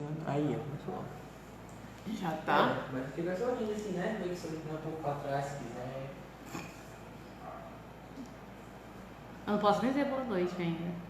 Aí, ó, pessoal. Já tá? É, mas fica sozinho assim, né? Meio que sozinho um pouco pra trás, se quiser. Eu não posso nem dizer boa noite ainda.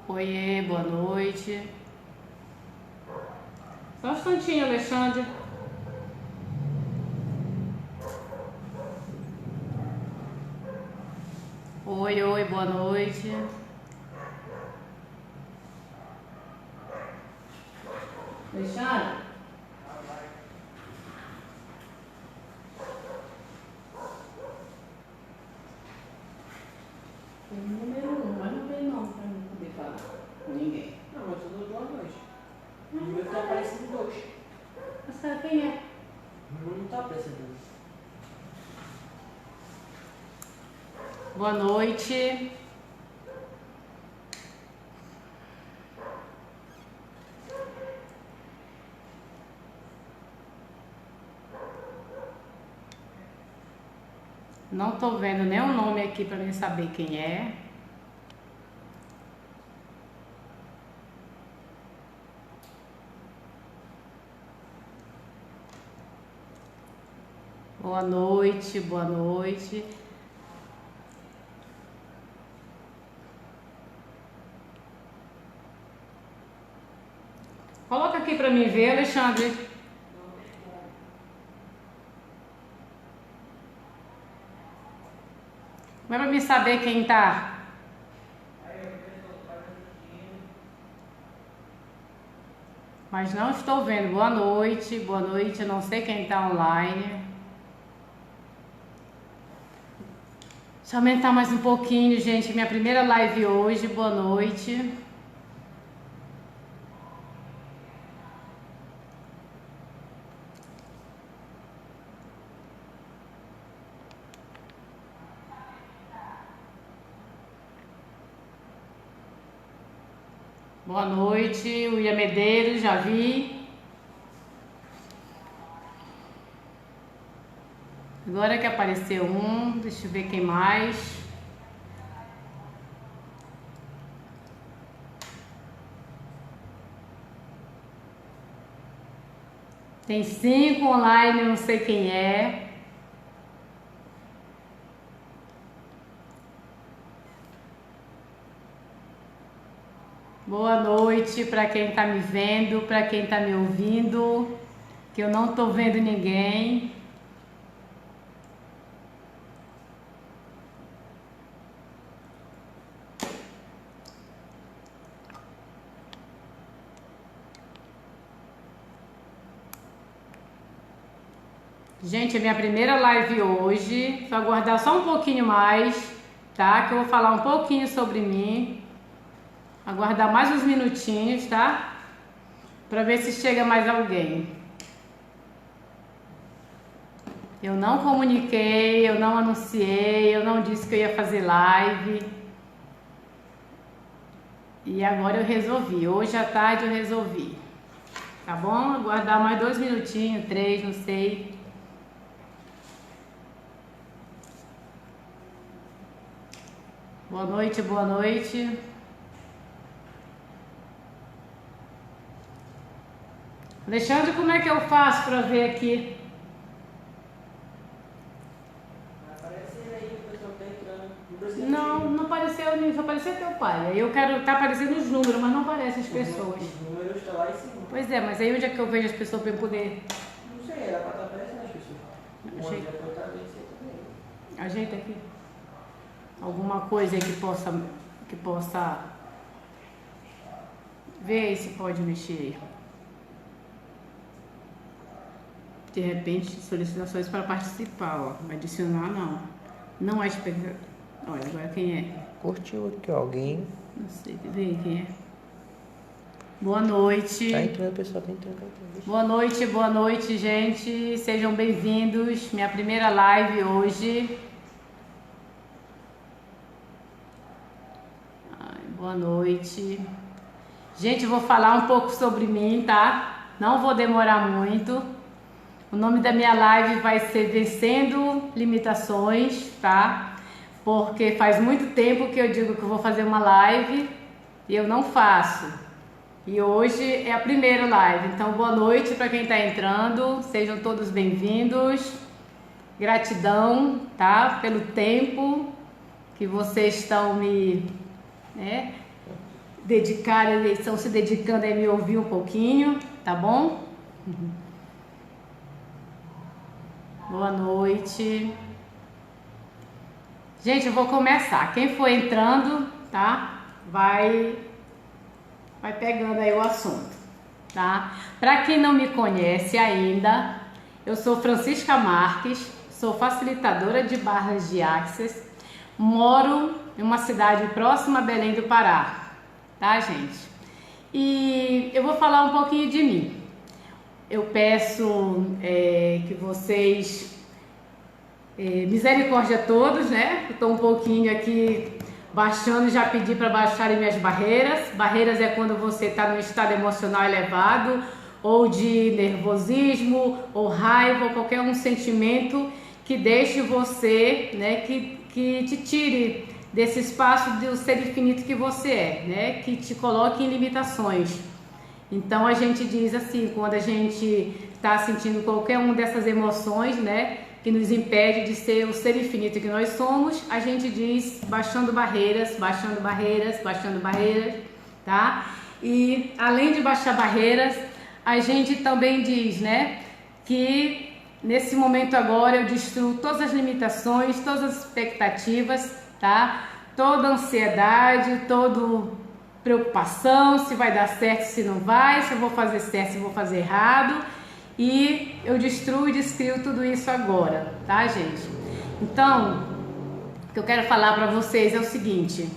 Oiê, boa noite. Só um instantinho, Alexandre. Oi, boa noite. Alexandre? Tem um número 1, mas não vem não pra mim poder falar com ninguém. Não, mas tudo boa noite. O número tá aparecendo dois. Mas sabe quem é? O número não tá aparecendo. Boa noite. Não tô vendo nenhum nome aqui pra mim saber quem é. Boa noite, boa noite. Coloca aqui pra mim ver, Alexandre. Não é pra mim saber quem tá. Mas não estou vendo. Boa noite, eu não sei quem tá online. Deixa eu aumentar mais um pouquinho, gente. Minha primeira live hoje. Boa noite. Boa noite, William Medeiros, já vi. Agora que apareceu um, deixa eu ver quem mais. Tem 5 online, eu não sei quem é. Boa noite para quem tá me vendo, para quem tá me ouvindo, que eu não tô vendo ninguém. Gente, é minha primeira live hoje. Só aguardar só um pouquinho mais, tá? Que eu vou falar um pouquinho sobre mim. Aguardar mais uns minutinhos, tá? Pra ver se chega mais alguém. Eu não comuniquei, eu não anunciei, eu não disse que eu ia fazer live. E agora eu resolvi. Hoje à tarde eu resolvi. Tá bom? Aguardar mais 2 minutinhos, 3, não sei. Boa noite, boa noite. Alexandre, como é que eu faço para ver aqui? Vai aparecer aí, o pessoal tá entrando. Não, não apareceu nem, só apareceu teu pai. Aí eu quero tá aparecendo os números, mas não aparecem as pessoas. Os números estão lá em cima. Pois é, mas aí onde é que eu vejo as pessoas para eu poder... Não sei, era pra estar aparecendo as pessoas. O Ajeita. André pode estar bem, você também. Ajeita aqui. Alguma coisa aí que possa... Vê aí se pode mexer. De repente, solicitações para participar, ó. Adicionar, não. Não há expectativa. Olha, agora quem é? Curtiu aqui, ó, alguém. Não sei, vê aí quem é. Boa noite. Tá entrando, pessoal, tá entrando. Boa noite, gente. Sejam bem-vindos. Minha primeira live hoje. Ai, boa noite. Gente, eu vou falar um pouco sobre mim, tá? Não vou demorar muito. O nome da minha live vai ser Vencendo Limitações, tá? Porque faz muito tempo que eu digo que eu vou fazer uma live e eu não faço. E hoje é a primeira live, então boa noite para quem está entrando, sejam todos bem-vindos. Gratidão, tá? Pelo tempo que vocês estão estão se dedicando a me ouvir um pouquinho, tá bom? Boa noite. Gente, eu vou começar. Quem for entrando, tá? Vai pegando aí o assunto, tá? Para quem não me conhece ainda, eu sou Francisca Marques, sou facilitadora de barras de Access, moro em uma cidade próxima a Belém do Pará, tá, gente? E eu vou falar um pouquinho de mim. Eu peço que vocês misericórdia a todos, né? Estou um pouquinho aqui baixando, já pedi para baixarem minhas barreiras. Barreiras é quando você está num estado emocional elevado, ou de nervosismo, ou raiva, ou qualquer um sentimento que deixe você, né? Que te tire desse espaço do ser infinito que você é, né? Que te coloque em limitações. Então a gente diz assim, quando a gente está sentindo qualquer uma dessas emoções, né, que nos impede de ser o ser infinito que nós somos, a gente diz baixando barreiras, baixando barreiras, baixando barreiras, tá? E além de baixar barreiras, a gente também diz, né, que nesse momento agora eu destruo todas as limitações, todas as expectativas, tá? Toda ansiedade, toda preocupação, se vai dar certo, se não vai, se eu vou fazer certo, se eu vou fazer errado. E eu destruo e descrio tudo isso agora, tá, gente? Então, o que eu quero falar para vocês é o seguinte: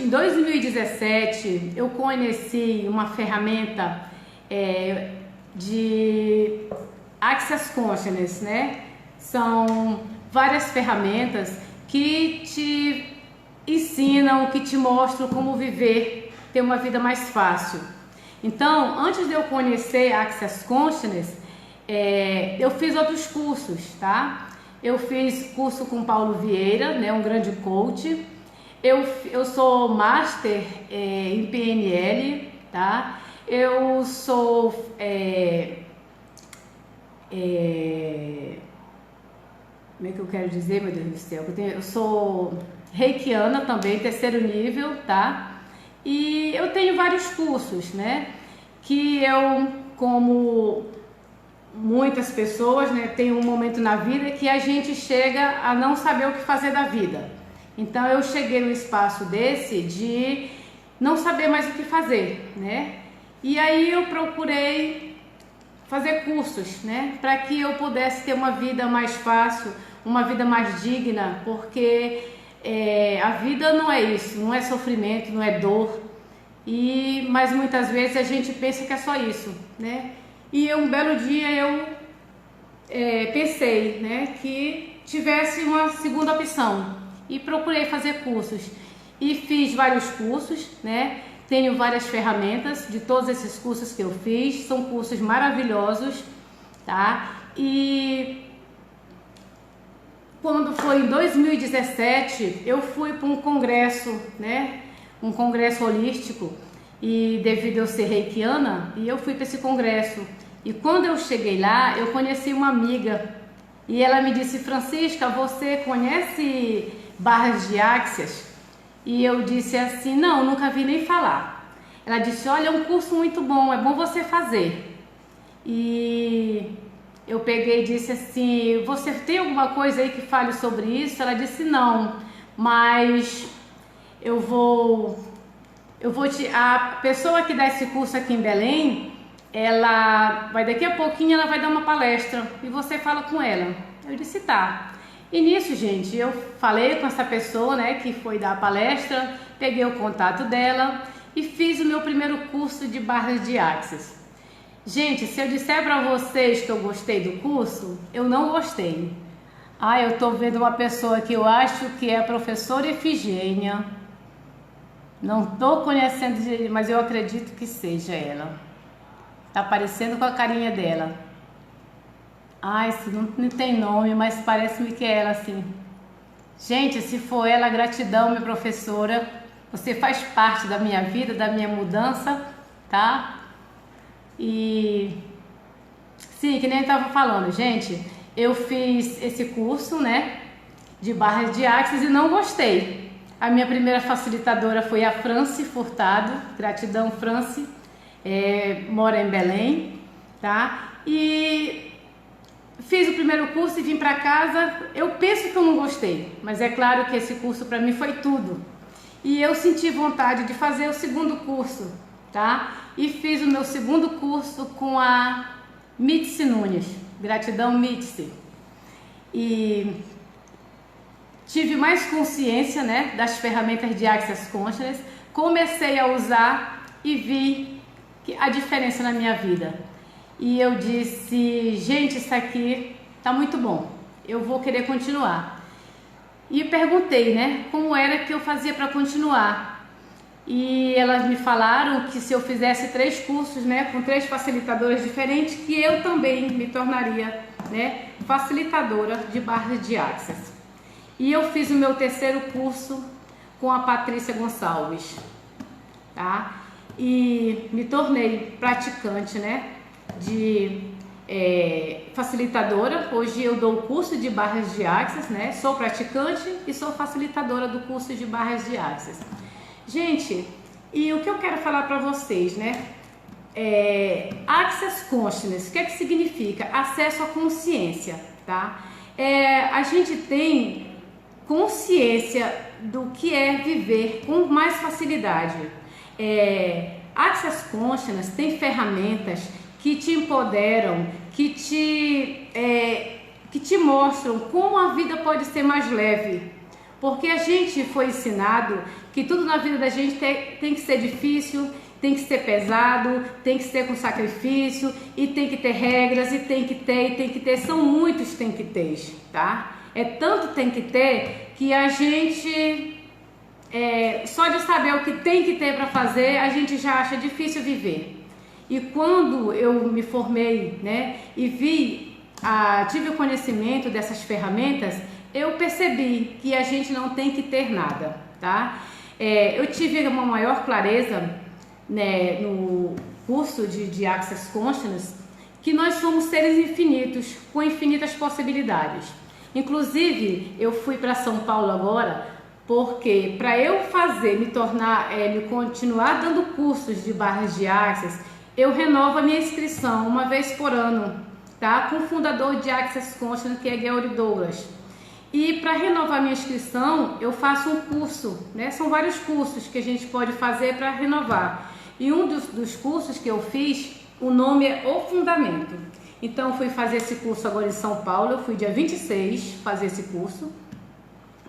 em 2017 eu conheci uma ferramenta de Access Consciousness, né? São várias ferramentas que te ensinam, que te mostram como viver, ter uma vida mais fácil. Então, antes de eu conhecer Access Consciousness, eu fiz outros cursos, tá? Eu fiz curso com Paulo Vieira, né, um grande coach. Eu sou master em PNL, tá? Eu sou como é que eu quero dizer, meu Deus do céu? Eu sou reikiana também, terceiro nível, tá? E eu tenho vários cursos, né? Que eu, como muitas pessoas, né, tem um momento na vida que a gente chega a não saber o que fazer da vida. Então eu cheguei num espaço desse de não saber mais o que fazer, né? E aí eu procurei fazer cursos, né? Para que eu pudesse ter uma vida mais fácil, uma vida mais digna, porque a vida não é isso, não é sofrimento, não é dor, mas muitas vezes a gente pensa que é só isso, né? E um belo dia eu pensei, né, que tivesse uma segunda opção e procurei fazer cursos e fiz vários cursos, né? Tenho várias ferramentas de todos esses cursos que eu fiz, são cursos maravilhosos, tá? E quando foi em 2017, eu fui para um congresso, né? Um congresso holístico, e devido a eu ser reikiana, e eu fui para esse congresso. E quando eu cheguei lá, eu conheci uma amiga, e ela me disse: Francisca, você conhece barras de áxias e eu disse assim, não, nunca vi nem falar. Ela disse, olha, é um curso muito bom, é bom você fazer. E eu peguei e disse assim, você tem alguma coisa aí que fale sobre isso? Ela disse, não, mas a pessoa que dá esse curso aqui em Belém, daqui a pouquinho ela vai dar uma palestra e você fala com ela. Eu disse, tá. E nisso, gente, eu falei com essa pessoa, né, que foi dar a palestra, peguei o contato dela e fiz o meu primeiro curso de barras de áxias. Gente, se eu disser pra vocês que eu gostei do curso, eu não gostei. Eu tô vendo uma pessoa que eu acho que é a professora Efigênia. Não tô conhecendo, mas eu acredito que seja ela. Tá parecendo com a carinha dela. Isso não tem nome, mas parece-me que é ela, assim. Gente, se for ela, gratidão, minha professora. Você faz parte da minha vida, da minha mudança, tá? E sim, que nem eu estava falando, gente, eu fiz esse curso, né, de barras de áxias e não gostei. A minha primeira facilitadora foi a Franci Furtado, gratidão, Franci, mora em Belém, tá? E fiz o primeiro curso e vim para casa. Eu penso que eu não gostei, mas é claro que esse curso para mim foi tudo. E eu senti vontade de fazer o segundo curso, tá? E fiz o meu segundo curso com a Mitzi Nunes, gratidão, Mitzi. E tive mais consciência, né, das ferramentas de Access Consciousness, comecei a usar e vi a diferença na minha vida. E eu disse, gente, isso aqui tá muito bom, eu vou querer continuar. E perguntei, né, como era que eu fazia para continuar. E elas me falaram que se eu fizesse 3 cursos, né, com 3 facilitadoras diferentes, que eu também me tornaria, né, facilitadora de barras de Access. E eu fiz o meu terceiro curso com a Patrícia Gonçalves, tá? E me tornei praticante, né, de facilitadora. Hoje eu dou o curso de barras de Access, né? Sou praticante e sou facilitadora do curso de barras de Access. Gente, e o que eu quero falar para vocês, né? Access Consciousness, o que é que significa? Acesso à consciência, tá? A gente tem consciência do que é viver com mais facilidade. Access Consciousness tem ferramentas que te empoderam, que te mostram como a vida pode ser mais leve. Porque a gente foi ensinado que tudo na vida da gente tem que ser difícil, tem que ser pesado, tem que ser com sacrifício, e tem que ter regras, e tem que ter, são muitos tem que ter, tá? É tanto tem que ter que a gente, só de saber o que tem que ter para fazer, a gente já acha difícil viver. E quando eu me formei, né, e tive o conhecimento dessas ferramentas, eu percebi que a gente não tem que ter nada, tá? Eu tive uma maior clareza, né, no curso de Access Consciousness, que nós somos seres infinitos, com infinitas possibilidades. Inclusive, eu fui para São Paulo agora, porque para eu me continuar dando cursos de barras de Access, eu renovo a minha inscrição uma vez por ano, tá? Com o fundador de Access Consciousness, que é Gary Douglas. E para renovar minha inscrição, eu faço um curso, né? São vários cursos que a gente pode fazer para renovar. E um dos cursos que eu fiz, o nome é O Fundamento. Então, eu fui fazer esse curso agora em São Paulo, eu fui dia 26 fazer esse curso,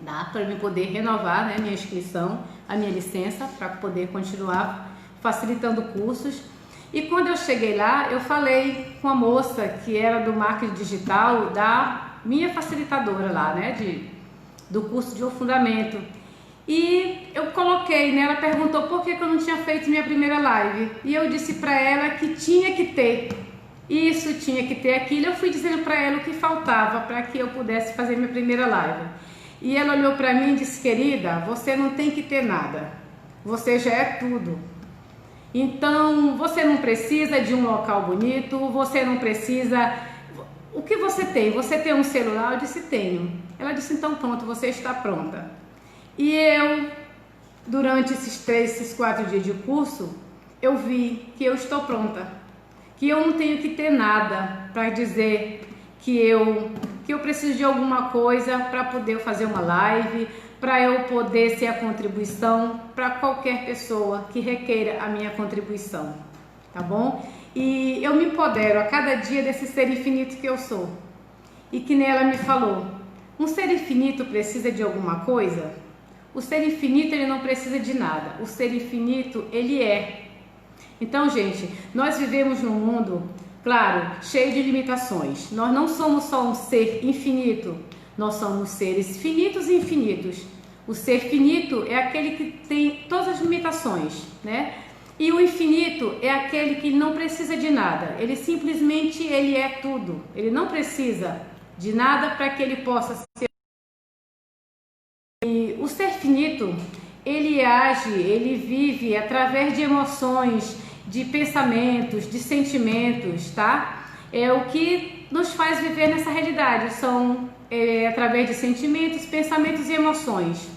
tá? Para eu poder renovar, né, minha inscrição, a minha licença, para poder continuar facilitando cursos. E quando eu cheguei lá, eu falei com a moça que era do marketing digital, da minha facilitadora lá, né, do curso de O Fundamento. E eu coloquei, né, ela perguntou por que eu não tinha feito minha primeira live. E eu disse para ela que tinha que ter isso, tinha que ter aquilo. Eu fui dizendo para ela o que faltava para que eu pudesse fazer minha primeira live. E ela olhou para mim e disse, querida, você não tem que ter nada, você já é tudo. Então, você não precisa de um local bonito, você não precisa... O que você tem? Você tem um celular? Eu disse, tenho. Ela disse, então pronto, você está pronta. E durante esses 4 dias de curso, eu vi que eu estou pronta, que eu não tenho que ter nada para dizer que eu preciso de alguma coisa para poder fazer uma live, para eu poder ser a contribuição para qualquer pessoa que requeira a minha contribuição, tá bom? E eu me empodero a cada dia desse ser infinito que eu sou. E que nela me falou, um ser infinito precisa de alguma coisa? O ser infinito, ele não precisa de nada. O ser infinito, ele é. Então, gente, nós vivemos num mundo, claro, cheio de limitações. Nós não somos só um ser infinito, nós somos seres finitos e infinitos. O ser finito é aquele que tem todas as limitações, né? E o infinito é aquele que não precisa de nada. Ele simplesmente, ele é tudo. Ele não precisa de nada para que ele possa ser. E o ser finito, ele age, ele vive através de emoções, de pensamentos, de sentimentos, tá? É o que nos faz viver nessa realidade, são através de sentimentos, pensamentos e emoções,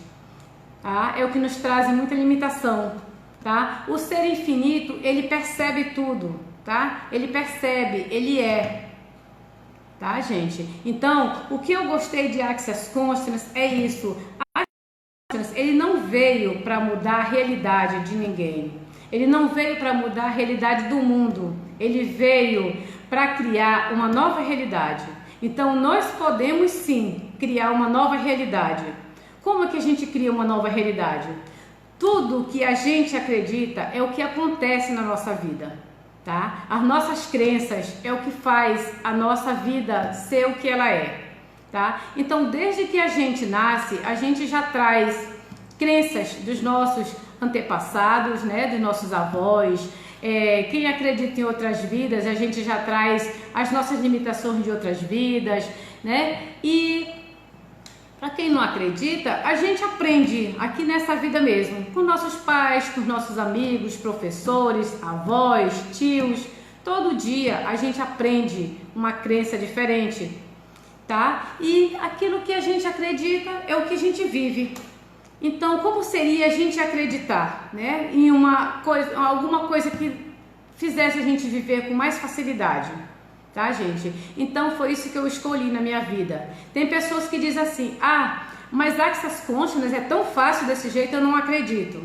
tá? É o que nos traz muita limitação, tá? O ser infinito, ele percebe tudo, tá? Ele percebe, ele é, tá, gente? Então, o que eu gostei de Access Consciousness é isso. Ele não veio para mudar a realidade de ninguém. Ele não veio para mudar a realidade do mundo. Ele veio para criar uma nova realidade. Então, nós podemos sim criar uma nova realidade. Como é que a gente cria uma nova realidade? Tudo que a gente acredita é o que acontece na nossa vida, tá? As nossas crenças é o que faz a nossa vida ser o que ela é. Tá? Então, desde que a gente nasce, a gente já traz crenças dos nossos antepassados, né? Dos nossos avós. Quem acredita em outras vidas, a gente já traz as nossas limitações de outras vidas, né? E para quem não acredita, a gente aprende aqui nessa vida mesmo, com nossos pais, com nossos amigos, professores, avós, tios. Todo dia a gente aprende uma crença diferente, tá? E aquilo que a gente acredita é o que a gente vive. Então, como seria a gente acreditar, né, em alguma coisa que fizesse a gente viver com mais facilidade, tá, gente? Então, foi isso que eu escolhi na minha vida. Tem pessoas que dizem assim, mas Access Consciousness é tão fácil desse jeito, eu não acredito.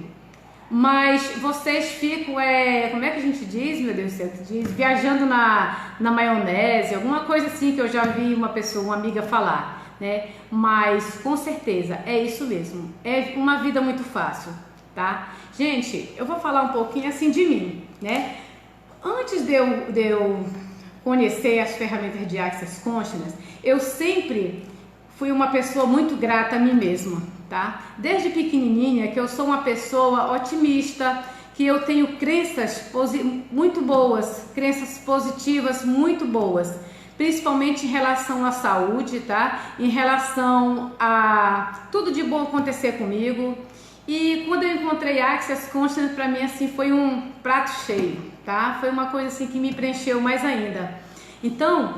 Mas vocês ficam, como é que a gente diz, meu Deus do céu, diz, viajando na maionese, alguma coisa assim que eu já vi uma amiga falar, né? Mas com certeza é isso mesmo, é uma vida muito fácil, tá? Gente, eu vou falar um pouquinho assim de mim, né? Antes de eu conhecer as ferramentas de Access Consciousness, eu sempre fui uma pessoa muito grata a mim mesma, tá? Desde pequenininha que eu sou uma pessoa otimista, que eu tenho crenças muito boas, crenças positivas muito boas, principalmente em relação à saúde, tá? Em relação a tudo de bom acontecer comigo. E quando eu encontrei Access Consciousness, para mim assim foi um prato cheio, tá? Foi uma coisa assim que me preencheu mais ainda. Então,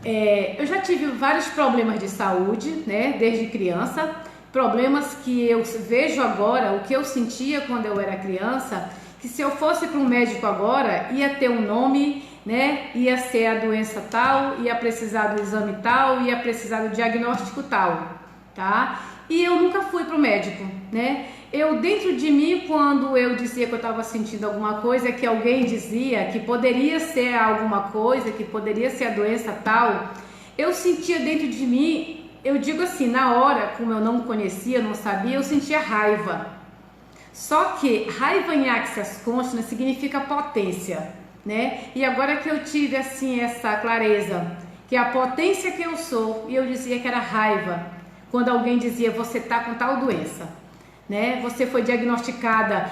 eu já tive vários problemas de saúde, né? Desde criança. Problemas que eu vejo agora, o que eu sentia quando eu era criança, que se eu fosse para um médico agora, ia ter um nome, né? Ia ser a doença tal, ia precisar do exame tal, ia precisar do diagnóstico tal, tá? E eu nunca fui para o médico, né? Eu, dentro de mim, quando eu dizia que eu estava sentindo alguma coisa, que alguém dizia que poderia ser alguma coisa, que poderia ser a doença tal, eu sentia dentro de mim. Eu digo assim, na hora, como eu não conhecia, não sabia, eu sentia raiva. Só que raiva em Access Consciousness significa potência, né? E agora que eu tive assim essa clareza, que a potência que eu sou, e eu dizia que era raiva, quando alguém dizia, você tá com tal doença, né? Você foi diagnosticada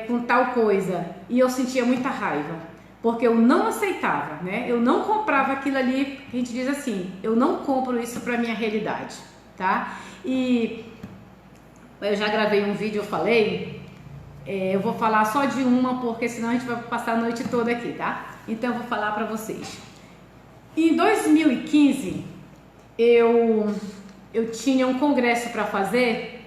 com tal coisa, e eu sentia muita raiva. Porque eu não aceitava, né? Eu não comprava aquilo ali, a gente diz assim, eu não compro isso para minha realidade, tá? E eu já gravei um vídeo, eu falei, eu vou falar só de uma, porque senão a gente vai passar a noite toda aqui, tá? Então eu vou falar para vocês. Em 2015, eu tinha um congresso para fazer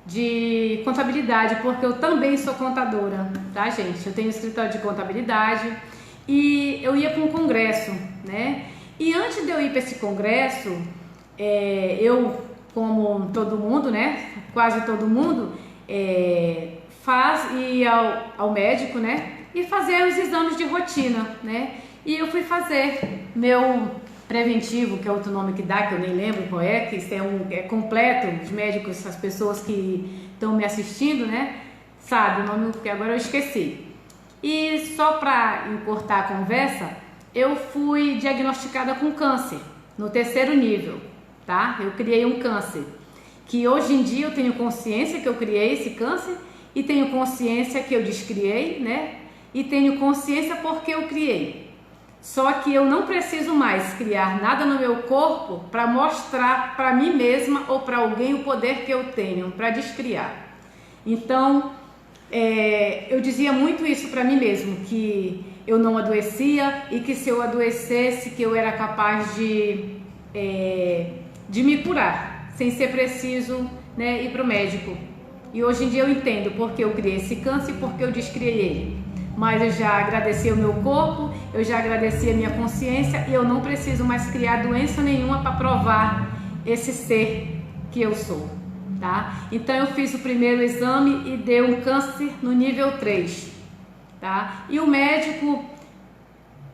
de contabilidade, porque eu também sou contadora, tá, gente? Eu tenho escritório de contabilidade e eu ia para um congresso, né? E antes de eu ir para esse congresso, eu, como todo mundo, né? Quase todo mundo, ia ao médico, né? E fazer os exames de rotina, né? E eu fui fazer meu preventivo, que é outro nome que dá, que eu nem lembro qual é, que isso é completo, os médicos, as pessoas que estão me assistindo, né? Sabe o nome, que agora eu esqueci. E só para encurtar a conversa, eu fui diagnosticada com câncer, no 3º nível, tá? Eu criei um câncer, que hoje em dia eu tenho consciência que eu criei esse câncer e tenho consciência que eu descriei, né? E tenho consciência porque eu criei. Só que eu não preciso mais criar nada no meu corpo para mostrar para mim mesma ou para alguém o poder que eu tenho para descriar. Então, eu dizia muito isso para mim mesmo, que eu não adoecia e que se eu adoecesse, que eu era capaz de me curar, sem ser preciso, né, ir para o médico. E hoje em dia eu entendo porque eu criei esse câncer e porque eu descriei ele. Mas eu já agradeci o meu corpo, eu já agradeci a minha consciência e eu não preciso mais criar doença nenhuma para provar esse ser que eu sou, tá? Então eu fiz o primeiro exame e deu um câncer no nível 3, tá? E o médico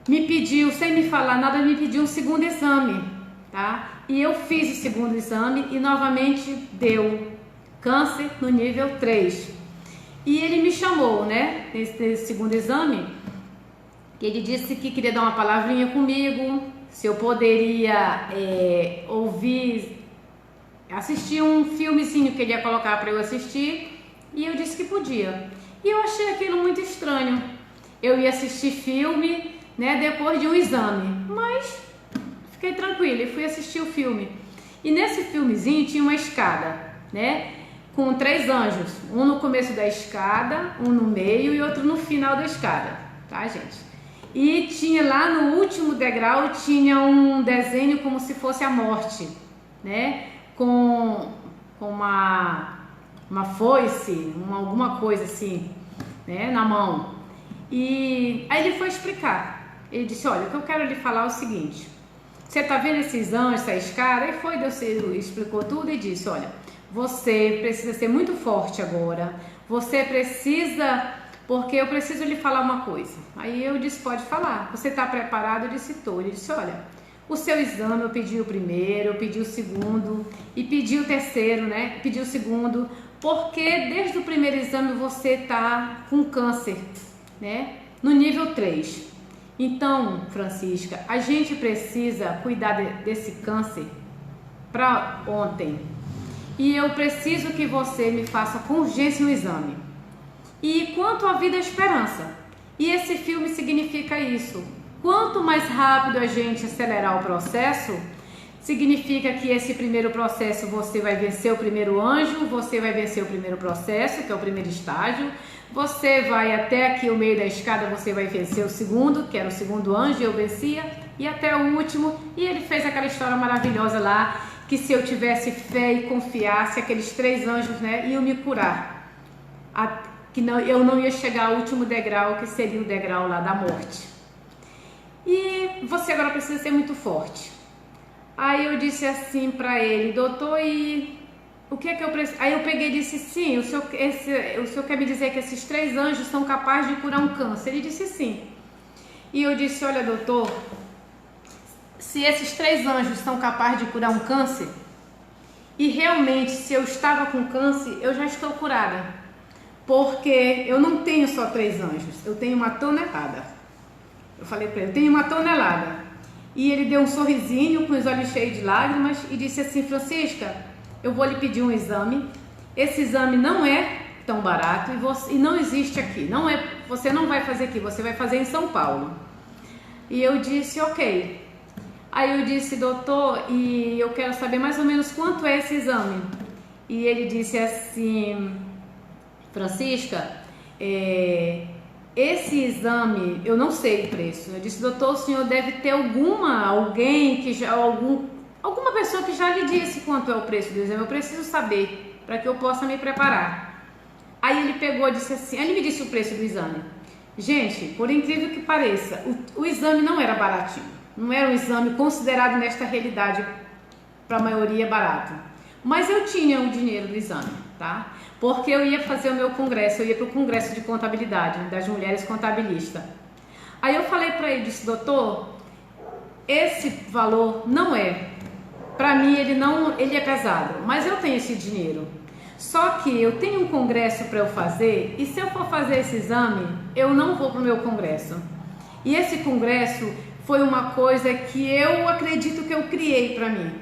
me pediu, sem me falar nada, me pediu um segundo exame, tá? E eu fiz o segundo exame e novamente deu câncer no nível 3. E ele me chamou, né, nesse segundo exame, ele disse que queria dar uma palavrinha comigo, se eu poderia assistir um filmezinho que ele ia colocar para eu assistir, e eu disse que podia. E eu achei aquilo muito estranho. Eu ia assistir filme, né, depois de um exame, mas fiquei tranquila e fui assistir o filme. E nesse filmezinho tinha uma escada, né, com 3 anjos, um no começo da escada, um no meio e outro no final da escada, tá, gente? E tinha lá no último degrau, tinha um desenho como se fosse a morte, né? Com uma foice, alguma coisa assim, né, na mão. E aí ele foi explicar. Ele disse, olha, o que eu quero lhe falar é o seguinte, você tá vendo esses anjos, essa escada? Aí foi, Deus explicou tudo e disse, olha, você precisa ser muito forte agora, você precisa, porque eu preciso lhe falar uma coisa. Aí eu disse, pode falar, você está preparado? Eu disse, estou. Ele disse, olha, o seu exame eu pedi o primeiro, eu pedi o segundo e pedi o terceiro, né, pedi o segundo, porque desde o primeiro exame você está com câncer, né, no nível 3. Então, Francisca, a gente precisa cuidar desse câncer para ontem. E eu preciso que você me faça com urgência um exame. E quanto à vida e esperança? E esse filme significa isso. Quanto mais rápido a gente acelerar o processo, significa que esse primeiro processo você vai vencer o primeiro anjo, você vai vencer o primeiro processo, que é o primeiro estágio, você vai até aqui o meio da escada, você vai vencer o segundo, que era o segundo anjo, eu vencia, e até o último, e ele fez aquela história maravilhosa lá, que se eu tivesse fé e confiasse, aqueles 3 anjos, né, iam me curar. Eu não ia chegar ao último degrau, que seria o degrau lá da morte. E você agora precisa ser muito forte. Aí eu disse assim para ele, doutor, e o que é que eu preciso? Aí eu peguei e disse, sim, o senhor quer me dizer que esses 3 anjos são capazes de curar um câncer? Ele disse sim. E eu disse, olha, doutor, se esses 3 anjos são capazes de curar um câncer, e realmente se eu estava com câncer, eu já estou curada, porque eu não tenho só 3 anjos, eu tenho 1 tonelada. Eu falei para ele, eu tenho 1 tonelada. E ele deu um sorrisinho com os olhos cheios de lágrimas e disse assim, Francisca, eu vou lhe pedir um exame, esse exame não é tão barato e não existe aqui, você não vai fazer aqui, você vai fazer em São Paulo. E eu disse, ok. Aí eu disse, doutor, e eu quero saber mais ou menos quanto é esse exame. E ele disse assim, Francisca, esse exame, eu não sei o preço. Eu disse, doutor, o senhor deve ter alguma pessoa que já lhe disse quanto é o preço do exame, eu preciso saber. para que eu possa me preparar. Aí ele pegou e disse assim, ele me disse o preço do exame. Gente, por incrível que pareça, o exame não era baratinho, não era um exame considerado nesta realidade para a maioria barato, mas eu tinha o dinheiro do exame, tá? Porque eu ia fazer o meu congresso, eu ia para o congresso de contabilidade das mulheres contabilistas. Aí eu falei para ele, disse, doutor, esse valor não é, para mim ele é pesado, mas eu tenho esse dinheiro. Só que eu tenho um congresso para eu fazer e se eu for fazer esse exame, eu não vou para o meu congresso. E esse congresso foi uma coisa que eu acredito que eu criei para mim,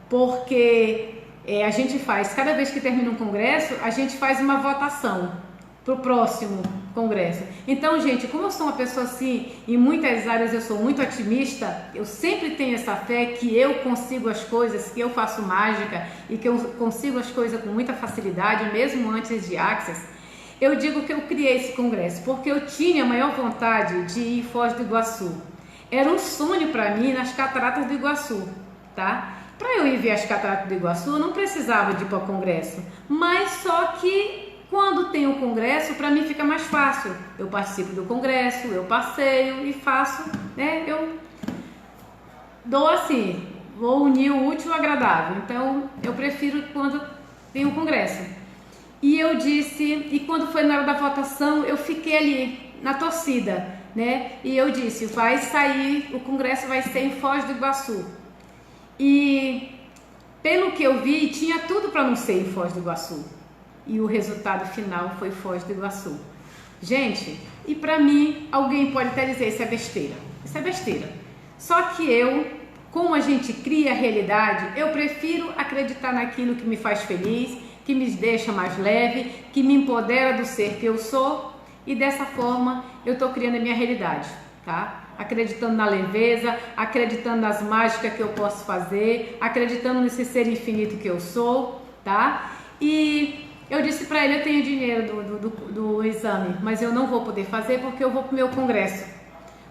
porque a gente faz, cada vez que termina um congresso, a gente faz uma votação para o próximo congresso. Então, gente, como eu sou uma pessoa assim, em muitas áreas eu sou muito otimista, eu sempre tenho essa fé que eu consigo as coisas, que eu faço mágica e que eu consigo as coisas com muita facilidade, mesmo antes de Access. Eu digo que eu criei esse congresso porque eu tinha a maior vontade de ir em Foz do Iguaçu. Era um sonho para mim nas Cataratas do Iguaçu, tá? Para eu ir ver as Cataratas do Iguaçu, eu não precisava de ir para o congresso, mas só que quando tem o congresso, para mim fica mais fácil. Eu participo do congresso, eu passeio e faço, né? Eu dou assim, vou unir o útil ao agradável. Então, eu prefiro quando tem o congresso. E eu disse, e quando foi na hora da votação, eu fiquei ali na torcida, né? E eu disse, vai sair, o congresso vai ser em Foz do Iguaçu. E pelo que eu vi, tinha tudo para não ser em Foz do Iguaçu. E o resultado final foi Foz do Iguaçu. Gente, e para mim, alguém pode até dizer, isso é besteira. Isso é besteira. Só que eu, como a gente cria a realidade, eu prefiro acreditar naquilo que me faz feliz, que me deixa mais leve, que me empodera do ser que eu sou. E dessa forma, eu estou criando a minha realidade, tá? Acreditando na leveza, acreditando nas mágicas que eu posso fazer, acreditando nesse ser infinito que eu sou, tá? E eu disse para ele, eu tenho dinheiro do exame, mas eu não vou poder fazer porque eu vou para o meu congresso.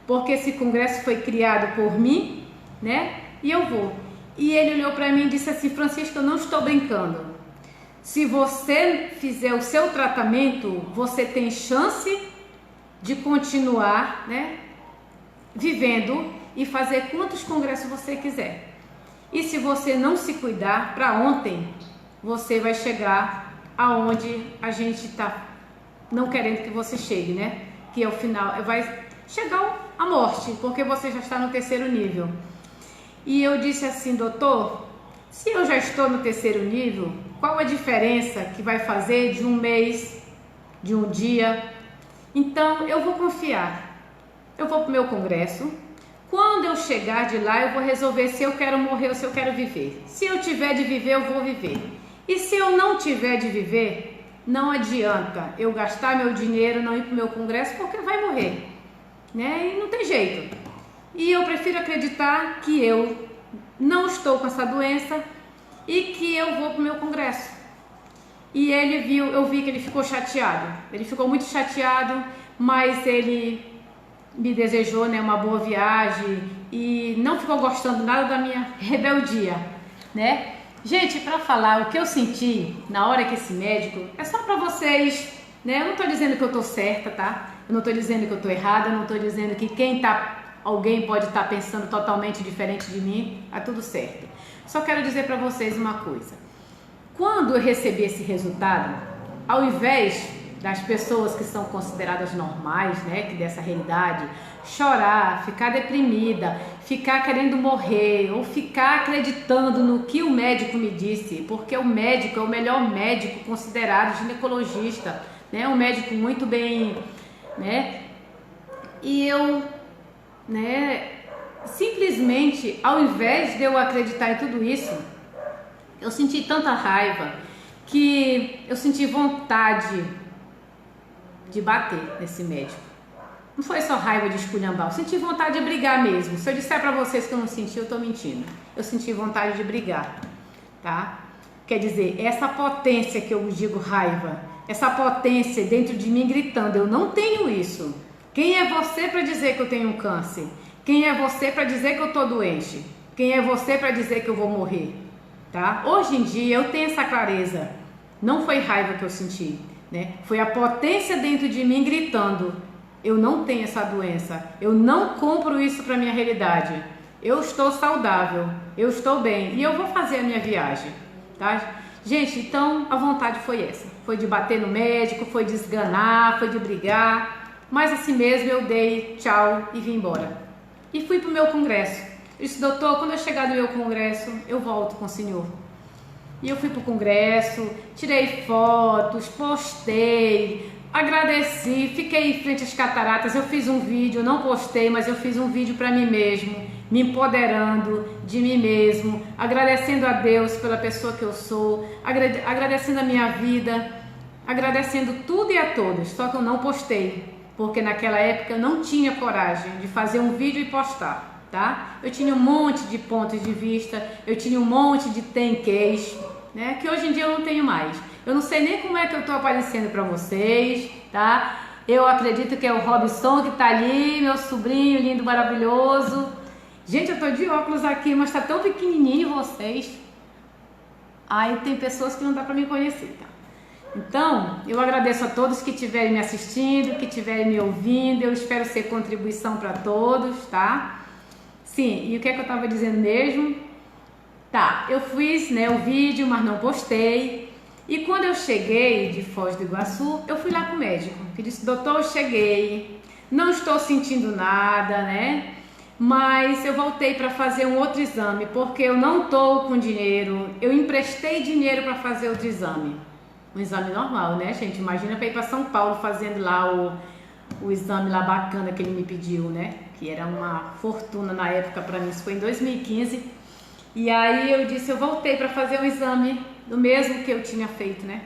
Porque esse congresso foi criado por mim, né? E eu vou. E ele olhou para mim e disse assim, Francisco, eu não estou brincando. Se você fizer o seu tratamento, você tem chance de continuar, né, vivendo e fazer quantos congressos você quiser. E se você não se cuidar, para ontem, você vai chegar aonde a gente está não querendo que você chegue, né? Que é o final, vai chegar a morte, porque você já está no 3º nível. E eu disse assim, doutor, se eu já estou no 3º nível, qual a diferença que vai fazer de um mês, de um dia? Então, eu vou confiar. Eu vou para o meu congresso. Quando eu chegar de lá, eu vou resolver se eu quero morrer ou se eu quero viver. Se eu tiver de viver, eu vou viver. E se eu não tiver de viver, não adianta eu gastar meu dinheiro, não ir para o meu congresso, porque vai morrer, né? E não tem jeito. E eu prefiro acreditar que eu não estou com essa doença e que eu vou para o meu congresso. E eu vi que ele ficou chateado. Ele ficou muito chateado, mas ele me desejou, né, uma boa viagem e não ficou gostando nada da minha rebeldia, né? Gente, para falar o que eu senti na hora que esse médico, é só para vocês, né? Eu não estou dizendo que eu estou certa, tá? Eu não estou dizendo que eu estou errada, eu não estou dizendo que alguém pode estar pensando totalmente diferente de mim, tá tudo certo. Só quero dizer para vocês uma coisa. Quando eu recebi esse resultado, ao invés das pessoas que são consideradas normais, né, que dessa realidade, chorar, ficar deprimida, ficar querendo morrer ou ficar acreditando no que o médico me disse, porque o médico é o melhor médico considerado ginecologista, né, um médico muito bem, né, e eu, né, simplesmente, ao invés de eu acreditar em tudo isso, eu senti tanta raiva que eu senti vontade de bater nesse médico. Não foi só raiva de esculhambar, eu senti vontade de brigar mesmo. Se eu disser pra vocês que eu não senti, eu tô mentindo. Eu senti vontade de brigar, tá? Quer dizer, essa potência que eu digo raiva, essa potência dentro de mim gritando, eu não tenho isso. Quem é você para dizer que eu tenho um câncer? Quem é você para dizer que eu tô doente? Quem é você para dizer que eu vou morrer? Tá? Hoje em dia eu tenho essa clareza, Não foi raiva que eu senti, né? Foi a potência dentro de mim gritando: eu não tenho essa doença, eu não compro isso para minha realidade. Eu estou saudável, eu estou bem e eu vou fazer a minha viagem, tá? Gente, então a vontade foi essa. Foi de bater no médico, foi de esganar, foi de brigar. Mas assim mesmo eu dei tchau e vim embora. E fui pro meu congresso. Eu disse: doutor, quando eu chegar no meu congresso, eu volto com o senhor. E eu fui pro congresso, tirei fotos, postei, agradeci, fiquei em frente às cataratas. Eu fiz um vídeo, não postei, mas eu fiz um vídeo para mim mesmo, me empoderando de mim mesmo, agradecendo a Deus pela pessoa que eu sou, agradecendo a minha vida, agradecendo tudo e a todos. Só que eu não postei, porque naquela época eu não tinha coragem de fazer um vídeo e postar, tá? Eu tinha um monte de pontos de vista, eu tinha um monte de tanquês, né? Que hoje em dia eu não tenho mais. Eu não sei nem como é que eu tô aparecendo para vocês, tá? Eu acredito que é o Robson que tá ali, meu sobrinho lindo, maravilhoso. Gente, eu tô de óculos aqui, mas tá tão pequenininho vocês. Aí tem pessoas que não dá para me conhecer, tá? Então, eu agradeço a todos que estiverem me assistindo, que estiverem me ouvindo. Eu espero ser contribuição para todos, tá? Sim, e o que é que eu tava dizendo mesmo? Tá, eu fiz, né, o vídeo, mas não postei. E quando eu cheguei de Foz do Iguaçu, eu fui lá com o médico, que disse: doutor, eu cheguei, não estou sentindo nada, né? Mas eu voltei para fazer um outro exame, porque eu não estou com dinheiro. Eu emprestei dinheiro para fazer outro exame. Um exame normal, né, gente? Imagina para ir para São Paulo fazendo lá o exame lá bacana que ele me pediu, né? Que era uma fortuna na época para mim, isso foi em 2015. E aí eu disse: eu voltei para fazer um exame do mesmo que eu tinha feito, né?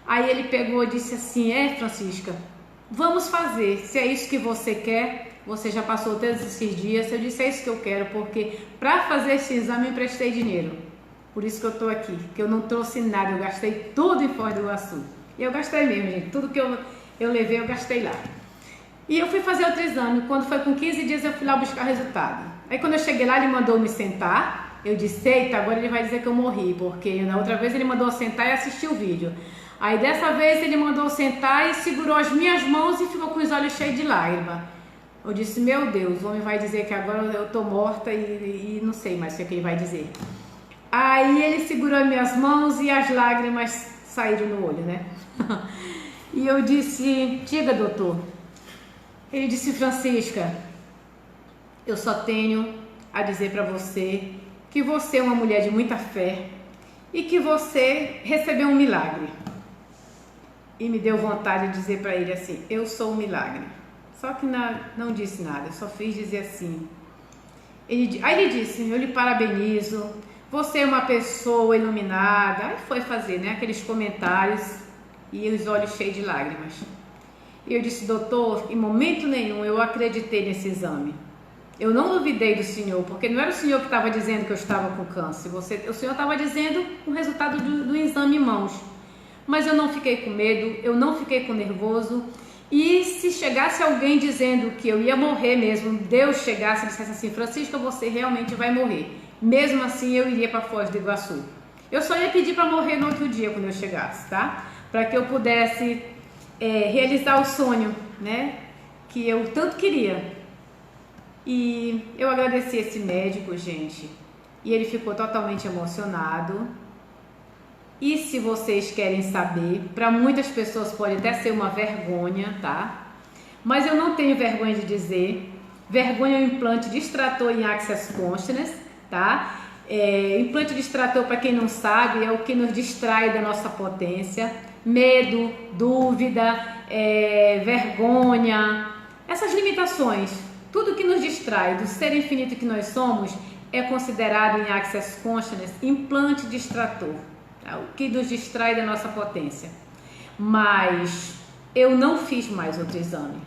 Aí ele pegou e disse assim: Francisca, vamos fazer, se é isso que você quer, você já passou todos esses dias. Eu disse: é isso que eu quero, porque para fazer esse exame eu emprestei dinheiro. Por isso que eu tô aqui, que eu não trouxe nada, eu gastei tudo em Foz do Iguaçu. E eu gastei mesmo, gente, tudo que eu levei eu gastei lá. E eu fui fazer outro exame, quando foi com 15 dias eu fui lá buscar resultado. Aí quando eu cheguei lá, ele mandou me sentar. Eu disse: eita, agora ele vai dizer que eu morri, porque na outra vez ele mandou sentar e assistir o vídeo. Aí dessa vez ele mandou sentar e segurou as minhas mãos e ficou com os olhos cheios de lágrima. Eu disse: meu Deus, o homem vai dizer que agora eu tô morta e não sei mais o que ele vai dizer. Aí ele segurou as minhas mãos e as lágrimas saíram no olho, né? E eu disse: diga, doutor. Ele disse: Francisca, eu só tenho a dizer para você que você é uma mulher de muita fé e que você recebeu um milagre. E me deu vontade de dizer para ele assim: eu sou um milagre. Só que não disse nada, eu só fiz dizer assim. Aí ele disse: eu lhe parabenizo, você é uma pessoa iluminada. Aí foi fazer, né, aqueles comentários e os olhos cheios de lágrimas. E eu disse: doutor, em momento nenhum eu acreditei nesse exame. Eu não duvidei do senhor, porque não era o senhor que estava dizendo que eu estava com câncer. O senhor estava dizendo o resultado do exame em mãos. Mas eu não fiquei com medo, eu não fiquei com nervoso. E se chegasse alguém dizendo que eu ia morrer mesmo, Deus chegasse e dissesse assim: Francisca, você realmente vai morrer. Mesmo assim eu iria para Foz do Iguaçu. Eu só ia pedir para morrer no outro dia quando eu chegasse, tá? Para que eu pudesse realizar o sonho, né? Que eu tanto queria. E eu agradeci esse médico, gente, e ele ficou totalmente emocionado. E se vocês querem saber, para muitas pessoas pode até ser uma vergonha, tá? Mas eu não tenho vergonha de dizer. Vergonha é um implante de extrator em Access Consciousness, tá? Implante de extrator, para quem não sabe, é o que nos distrai da nossa potência. Medo, dúvida, vergonha, essas limitações. Tudo que nos distrai do ser infinito que nós somos é considerado em Access Consciousness implante de extrator, tá? O que nos distrai da nossa potência. Mas eu não fiz mais outro exame.